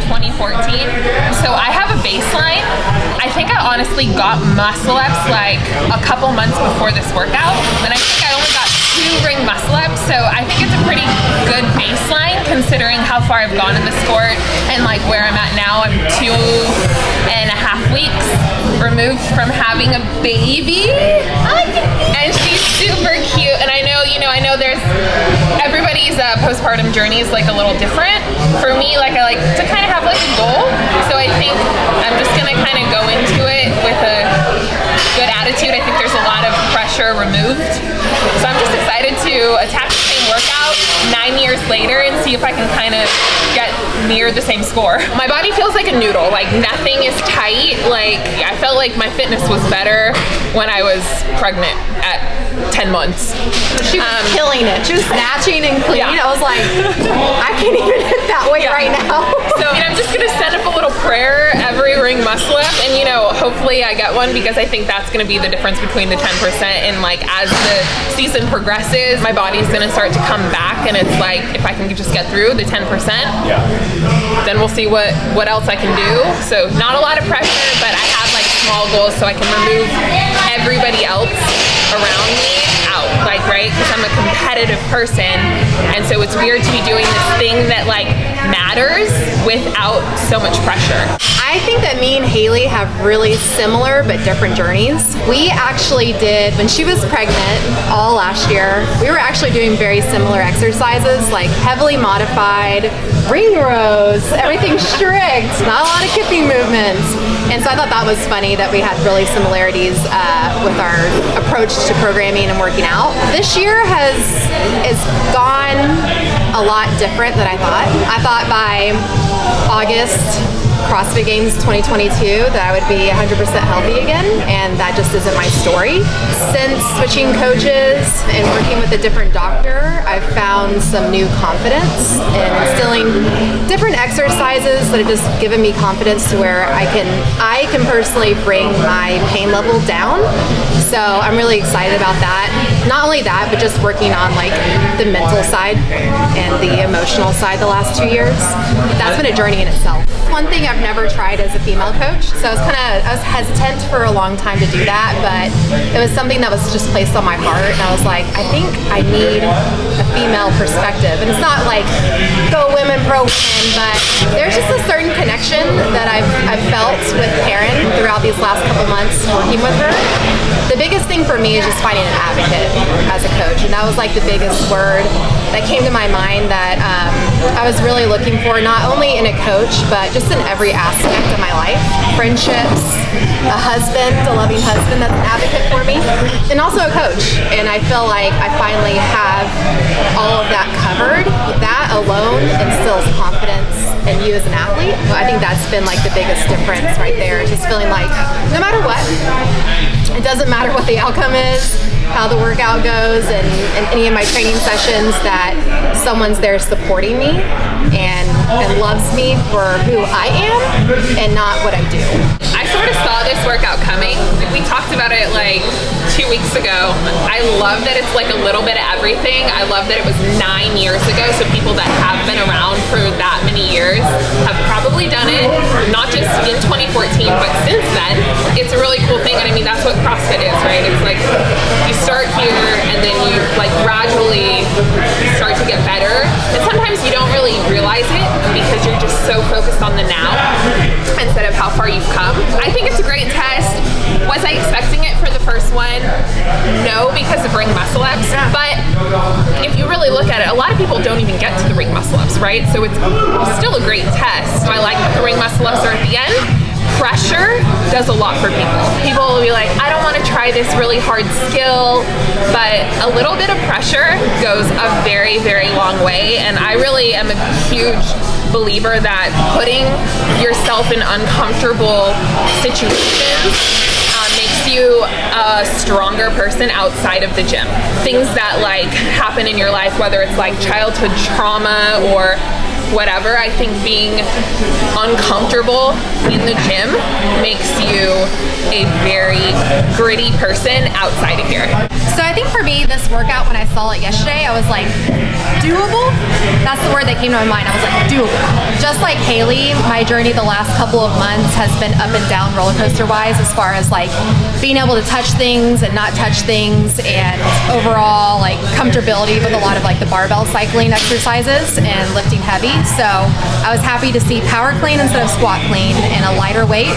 2014. So I have a baseline. I think I honestly got muscle ups like a couple months before this workout, and I think I only got 2 ring muscle ups, so I think it's a pretty good baseline considering how far I've gone in the sport and like where I'm at now. I'm 2.5 weeks removed from having a baby, and she's super cute. And I know there's everybody's postpartum journey is like a little different. For me, like I like to kind of have like a goal, so I think I'm just gonna kind of go into it with a good attitude. I think there's a lot of pressure removed, so I'm just excited to attack the same workout 9 years later and see if I can kind of get near the same score. My body feels like a noodle, like nothing is tight. Like I felt like my fitness was better when I was pregnant at 10 months. She was killing it. She was snatching and clean. Yeah. I was like, I can't even hit that weight right now. So I'm just gonna set up a little prayer every ring muscle up, and hopefully I get one, because I think that's gonna be the difference between the 10%. And like as the season progresses, my body's gonna start to come back, and it's like if I can just get through the 10%, then we'll see what else I can do. So not a lot of pressure, but I have like small goals so I can remove everybody else around me out, like, right? Because I'm a competitive person, and so it's weird to be doing this thing that like matters without so much pressure. I think that me and Hayley have really similar but different journeys. We actually did, when she was pregnant all last year, we were actually doing very similar exercises, like heavily modified, ring rows, everything strict, not a lot of kipping movements. And so I thought that was funny that we had really similarities with our approach to programming and working out. This year has gone a lot different than I thought. I thought by August, CrossFit Games 2022, that I would be 100% healthy again, and that just isn't my story. Since switching coaches and working with a different doctor, I've found some new confidence and instilling different exercises that have just given me confidence to where I can personally bring my pain level down. So I'm really excited about that. Not only that, but just working on like the mental side and the emotional side the last 2 years. That's been a journey in itself. One thing I've never tried as a female coach, so I was hesitant for a long time to do that, but it was something that was just placed on my heart, and I was like, I think I need a female perspective. And it's not like go women pro women, but there's just a certain connection that I've felt with Karen throughout these last couple months working with her. The biggest thing for me is just finding an advocate as a coach, and that was like the biggest word that came to my mind that I was really looking for, not only in a coach, but just in every aspect of my life. Friendships, a husband, a loving husband that's an advocate for me, and also a coach. And I feel like I finally have all of that covered. That alone instills confidence in you as an athlete. I think that's been like the biggest difference right there. Just feeling like no matter what, it doesn't matter what the outcome is, how the workout goes, and any of my training sessions, that someone's there supporting me and loves me for who I am and not what I do. I sort of saw this workout coming. We talked about it like 2 weeks ago. I love that it's like a little bit of everything. I love that it was 9 years ago, so people that have been around for that many years have probably done it, not just in 2014, but since then. It's a really cool thing, and I mean, that's what CrossFit is, right? It's like you start here and then you like gradually start to get better, and sometimes you don't really realize it because you're just so focused on the now instead of how far you've come. I think it's a great test. Was I expecting it for the first one? No, because of ring muscle ups. But if you really look at it, a lot of people don't even get to the ring muscle ups, right? So it's still a great test. I like that the ring muscle ups are at the end. Pressure does a lot for people. People will be like, I don't want to try this really hard skill, but a little bit of pressure goes a very, very long way. And I really am a huge believer that putting yourself in uncomfortable situations makes you a stronger person outside of the gym. Things that like happen in your life, whether it's like childhood trauma or whatever. I think being uncomfortable in the gym makes you a very gritty person outside of here. So I think for me, this workout, when I saw it yesterday, I was like, doable? That's the word that came to my mind. I was like, doable. Just like Hayley, my journey the last couple of months has been up and down roller coaster wise, as far as like being able to touch things and not touch things, and overall like comfortability with a lot of like the barbell cycling exercises and lifting heavy. So I was happy to see power clean instead of squat clean and a lighter weight.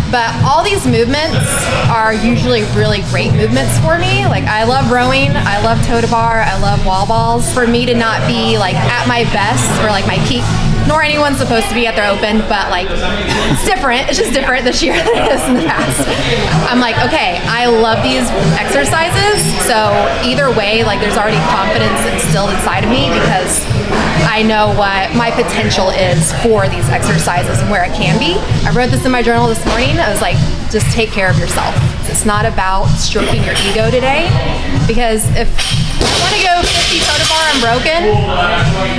But all these movements are usually really great movements for me. Like I love rowing, I love toe to bar, I love wall balls. For me to not be like at my best or like my peak, nor anyone's supposed to be at their open, but like it's different. It's just different this year than it is in the past. I'm like, okay, I love these exercises. So either way, like there's already confidence instilled inside of me because I know what my potential is for these exercises and where it can be. I wrote this in my journal this morning. I was like, just take care of yourself. It's not about stroking your ego today, because if I want to go 50 toe to bar unbroken,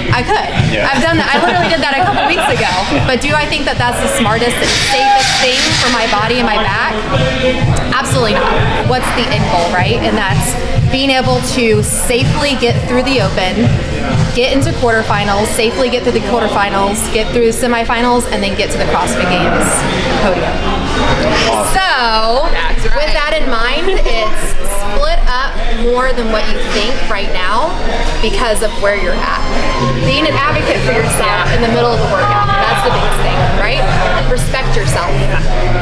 I could. Yeah. I've done that. I literally did that a couple weeks ago. But do I think that that's the smartest and safest thing for my body and my back? Absolutely not. What's the end goal, right? And that's being able to safely get through the open, get into quarterfinals, safely get through the quarterfinals, get through the semifinals, and then get to the CrossFit Games podium. So, with that in mind, it's split up more than what you think right now because of where you're at. Being an advocate for yourself in the middle of the workout, that's the biggest thing, right? Respect yourself.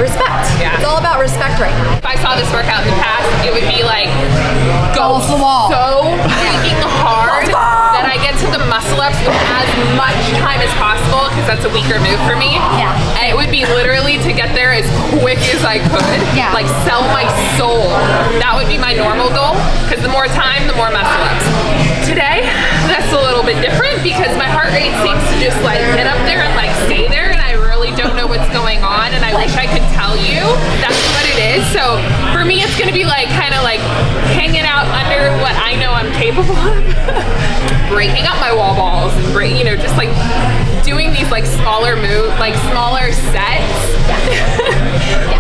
Respect. Yeah. It's all about respect right now. If I saw this workout in the past, it would be like, go the wall. So freaking hard that I get to the muscle ups with as much time as possible, because that's a weaker move for me. Yeah. And it would be literally to get there as quick as I could. Yeah. Like sell my soul. That would be my normal goal, because the more time, the more muscle ups. Today, that's a little bit different because my heart rate seems to just like get up there and like stay there, and I really don't know what's going on, and I wish I could tell you that's what it is. So for me, it's gonna be like kind of like hanging out under what I know I'm capable of, breaking up my wall balls and just like doing these like smaller smaller sets.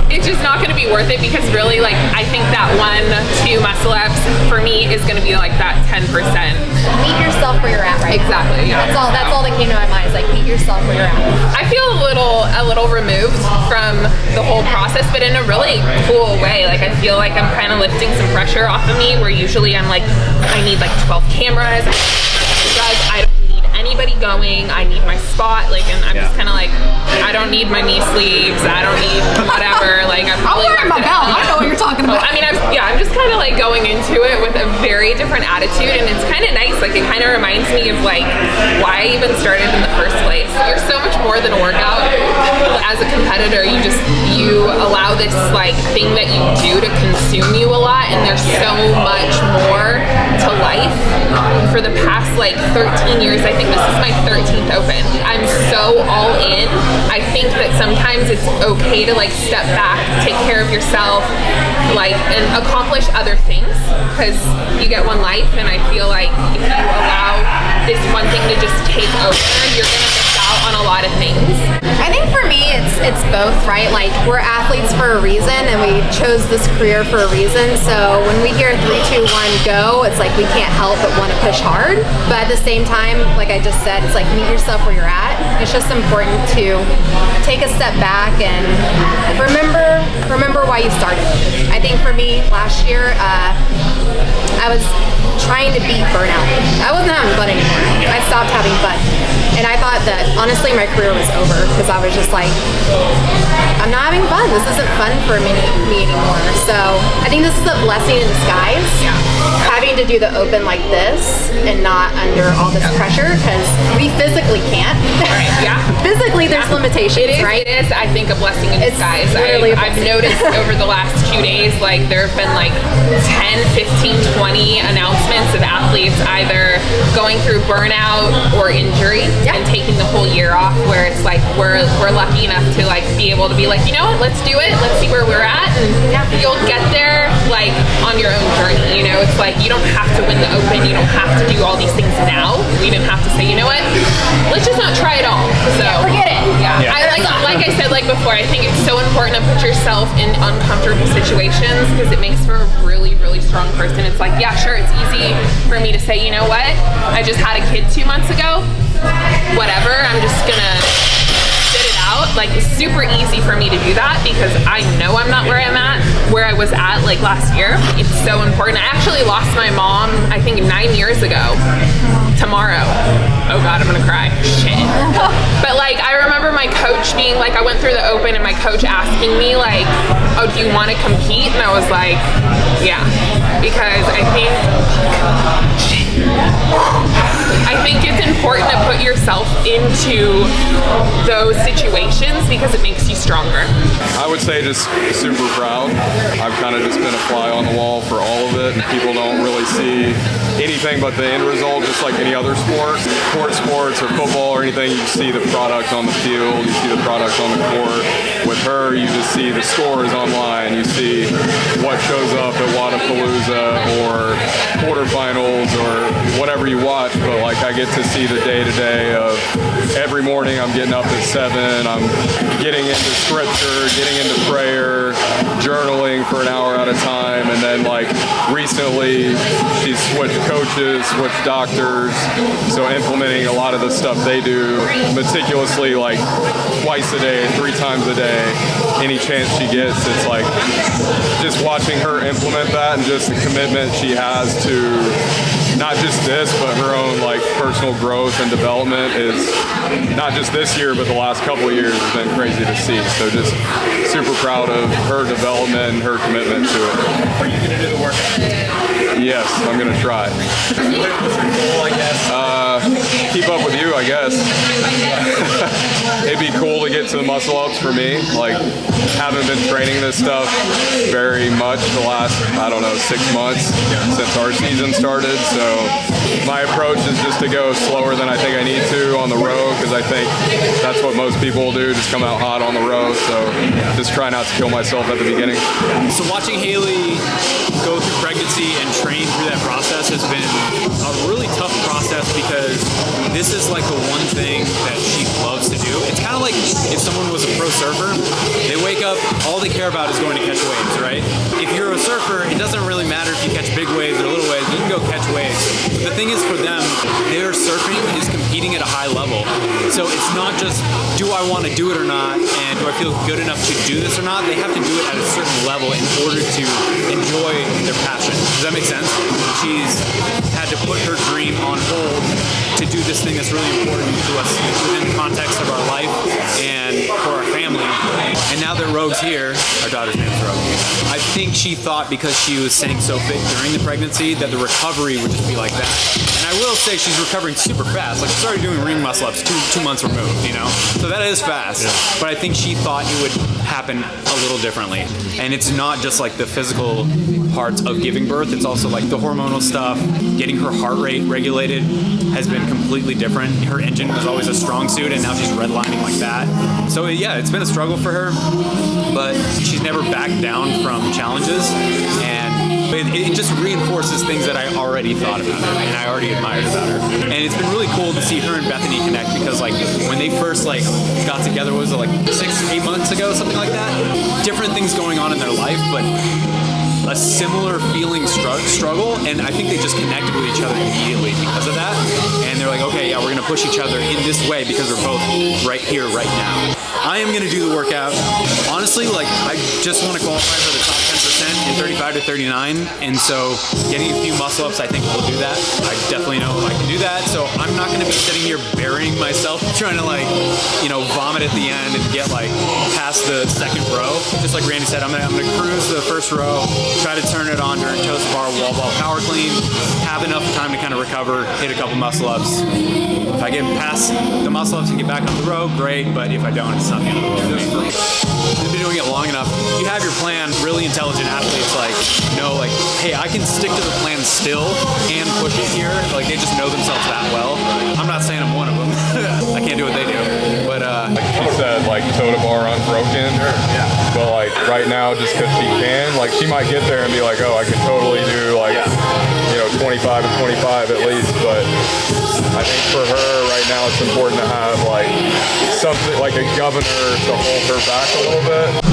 It's just not going to be worth it, because really, like, I think that 1-2 muscle ups for me is going to be like that 10%. Meet yourself where you're at, right? Exactly. Yeah. That's all that came to my mind is like, meet yourself where you're at. I feel a little removed from the whole process, but in a really cool way. Like I feel like I'm kind of lifting some pressure off of me, where usually I'm like, I need like 12 cameras, I don't need anybody going, I need my spot, like, and I'm just kind of like, I don't need my knee sleeves, I don't need whatever, like I'm probably wearing my belt. I know what you're talking about. I mean, I'm just kind of like going into it with a very different attitude, and it's kind of nice. Like it kind of reminds me of like why I even started in the first place. You're so much more than a workout. As a competitor, you allow this like thing that you do to consume you a lot, and there's so much more to life. For the past like 13 years, I think this is my 13th open. I'm so all in. I think that sometimes it's okay to like step back, take care of yourself, like, and accomplish other things, because you get one life, and I feel like if you allow this one thing to just take over, you're gonna miss out on a lot of things. I think for me, it's both, right? Like we're athletes for a reason, and we chose this career for a reason. So when we hear 3, 2, 1, go, it's like we can't help but want to push hard. But at the same time, like I just said, it's like meet yourself where you're at. It's just important to take a step back and remember why you started. I think for me, last year, I was trying to beat burnout. I wasn't having fun anymore. I stopped having fun. And I thought that, honestly, my career was over, because I was just like, I'm not having fun. This isn't fun for me anymore. So I think this is a blessing in disguise. Yeah. Having to do the open like this and not under all this pressure, because we physically can't. Right, yeah. Physically, there's limitations, right? It is, I think, a blessing in disguise. I've noticed over the last 2 days, like, there have been like 10, 15, 20 announcements of athletes either going through burnout or injury. And taking the whole year off, where it's like we're lucky enough to like be able to be like, you know what, let's do it, let's see where we're at, and you'll get there like on on your own journey. You know, it's like you don't have to win the Open. You don't have to do all these things now. We didn't have to say, you know what, let's just not try it all. So forget it. Yeah. Like I said, like before, I think it's so important to put yourself in uncomfortable situations because it makes for a really, really strong person. It's like, yeah, sure, it's easy for me to say, you know what, I just had a kid 2 months ago. Whatever, I'm just gonna sit it out. Like, it's super easy for me to do that because I know I'm not where I was at like last year. It's so important. I actually lost my mom, I think 9 years ago. Tomorrow. Oh God, I'm gonna cry. Shit. But like, I remember my coach being like, I went through the Open and my coach asking me like, oh, do you want to compete? And I was like, yeah, because I think it's important to put yourself into those situations because it makes you stronger. I would say just super proud. I've kind of just been a fly on the wall for all of it, and people don't really see anything but the end result, just like any other sport. Sports or football or anything, you see the product on the field, you see the product on the court. With her, you just see the scores online, you see what shows up at Wadapalooza or quarterfinals or whatever you watch, but like I get to see the day-to-day of every morning I'm getting up at 7, I'm getting into scripture, getting into prayer, journaling for an hour at a time, and then like recently she's switched coaches, switched doctors, so implementing a lot of the stuff they do meticulously, like twice a day, 3 times a day, any chance she gets. It's like just watching her implement that and just the commitment she has to not just this, but her own like personal growth and development is not just this year, but the last couple of years has been crazy to see. So just super proud of her development and her commitment to it. Are you going to do the workout? Yes, I'm going to try. What's your goal, I guess? Keep up with you, I guess. It'd be cool to get to the muscle ups for me. Like, haven't been training this stuff very much the last, 6 months since our season started. So my approach is just to go slower than I think I need to on the road, because I think that's what most people will do, just come out hot on the road. So just try not to kill myself at the beginning. So watching Hayley go through pregnancy and train through that process has been a really tough process, because this is like the one thing that she loves to do. It's kind of like if someone was a pro surfer, they wake up, all they care about is going to catch waves, right? If you're a surfer, it doesn't really matter if you catch big waves or little waves, you can go catch waves. The thing is, for them, their surfing is competing at a high level. So it's not just, do I want to do it or not, and do I feel good enough to do this or not? They have to do it at a certain level in order to enjoy their passion. Does that make sense? She's had to put her dream on hold to do this thing that's really important to us within the context of our life and for our family. And now that Rogue's here, our daughter's name is Rogue, I think she thought because she was staying so fit during the pregnancy that the recovery would just be like that. And I will say she's recovering super fast. Like, she started doing ring muscle ups two months removed, you know? So that is fast. Yeah. But I think she thought it would happen a little differently. And it's not just like the physical parts of giving birth, it's also like the hormonal stuff. Getting her heart rate regulated has been completely different. Her engine was always a strong suit, and now she's redlining like that. So yeah, it's been a struggle for her, but she's never backed down from challenges, and it just reinforces things that I already thought about her and I already admired about her. And it's been really cool to see her and Bethany connect, because like when they first like got together, was it like 6-8 months ago, something like that? Different things going on in their life, but a similar feeling struggle, and I think they just connected with each other immediately because of that. And they're like, okay, yeah, we're gonna push each other in this way because we're both right here, right now. I am gonna do the workout. Honestly, like, I just want to qualify for the top 10% in 35 to 39, and so getting a few muscle ups, I think will do that. I definitely know I can do that, so I'm not gonna be sitting here burying myself trying to like, vomit at the end and get like past the second row. Just like Randy said, I'm gonna cruise the first row, try to turn it on during toes to bar, wall ball, power clean, have enough time to kind of recover, hit a couple muscle ups. If I get past the muscle ups and get back on the row, great, but if I don't, it's not the end of the world for me. I've been doing it long enough. You have your plan. Really intelligent athletes know hey, I can stick to the plan still and push it here. Like, they just know themselves that well. I'm not saying I'm one of them. I can't do what they do, but like she said, like toe to bar unbroken. Yeah. but like right now, just because she can, like she might get there and be like, oh, I could totally do like, 25 and 25 at least. But I think for her right now, it's important to have like something like a governor to hold her back a little bit.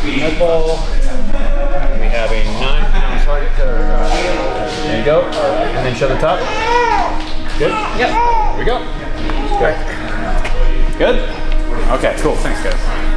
We have a 9-pound target cutter. There you go. And then show the top. Good? Yep. Here we go. Good. Good? Okay, cool. Thanks, guys.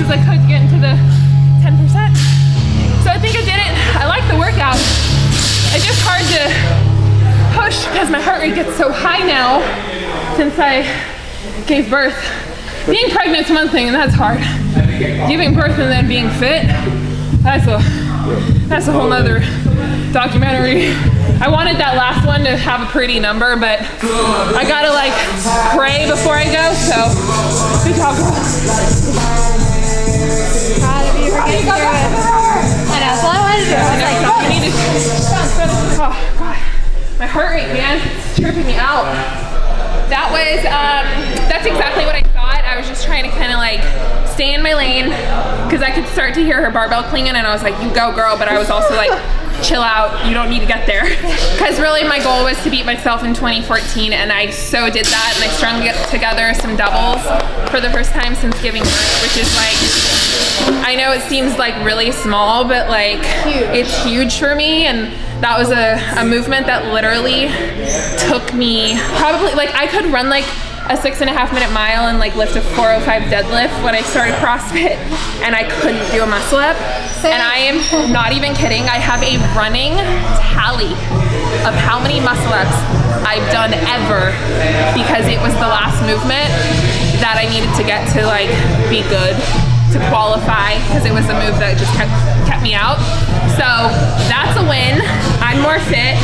as I could to get into the 10%. So I think I did it. I like the workout. It's just hard to push because my heart rate gets so high now since I gave birth. Being pregnant's one thing, and that's hard. Giving birth and then being fit, that's a whole nother documentary. I wanted that last one to have a pretty number, but I gotta like pray before I go, so good job, girl. Proud of you for getting through it. I know, so I wanted to do it. I was like, I need to, oh God, my heart rate, man, it's tripping me out. That was, that's exactly what I thought. I was just trying to kind of like stay in my lane because I could start to hear her barbell clinging and I was like, you go girl, but I was also like, chill out, you don't need to get there. Because really my goal was to beat myself in 2014 and I so did that and I strung together some doubles for the first time since giving birth, which is like, I know it seems like really small, but like it's huge for me, and that was a movement that literally took me probably, like I could run like a 6.5 minute mile and like lift a 405 deadlift when I started CrossFit, and I couldn't do a muscle up. And I am not even kidding. I have a running tally of how many muscle ups I've done ever because it was the last movement that I needed to get to like be good to qualify, because it was a move that just kept me out. So that's a win. I'm more fit.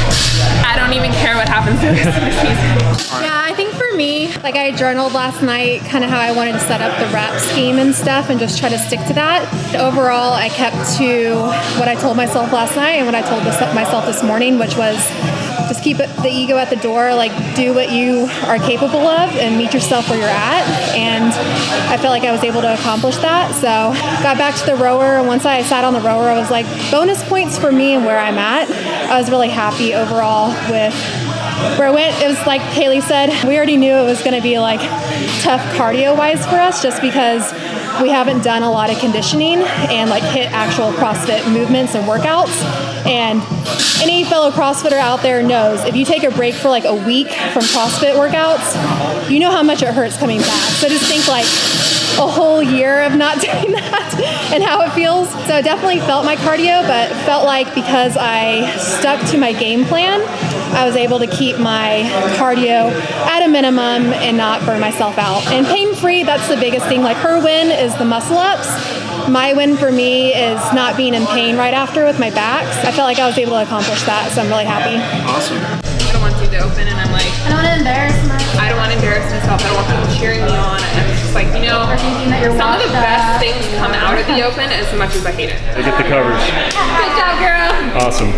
I don't even care what happens the rest of the season. yeah, I think for me, like I journaled last night kind of how I wanted to set up the rep scheme and stuff and just try to stick to that. Overall, I kept to what I told myself last night and what I told myself this morning, which was just keep the ego at the door, like do what you are capable of and meet yourself where you're at. And I felt like I was able to accomplish that. So got back to the rower, and once I sat on the rower, I was like, bonus points for me and where I'm at. I was really happy overall with where I went. It was like Hayley said, we already knew it was going to be like tough cardio wise for us just because we haven't done a lot of conditioning and like hit actual CrossFit movements and workouts. And any fellow CrossFitter out there knows if you take a break for like a week from CrossFit workouts, you know how much it hurts coming back. So just think like a whole year of not doing that and how it feels. So I definitely felt my cardio, but felt like because I stuck to my game plan, I was able to keep my cardio at a minimum and not burn myself out. And pain-free, that's the biggest thing. Like her win is the muscle ups. My win for me is not being in pain right after with my backs. I felt like I was able to accomplish that, so I'm really happy. Awesome. I don't want to do the open, and I'm like, I don't want to embarrass myself. I don't want to embarrass myself. I don't want people cheering me on. I'm just like, you know, some of the best things come out of the open as much as I hate it. They get the covers. Good job, girl. Awesome.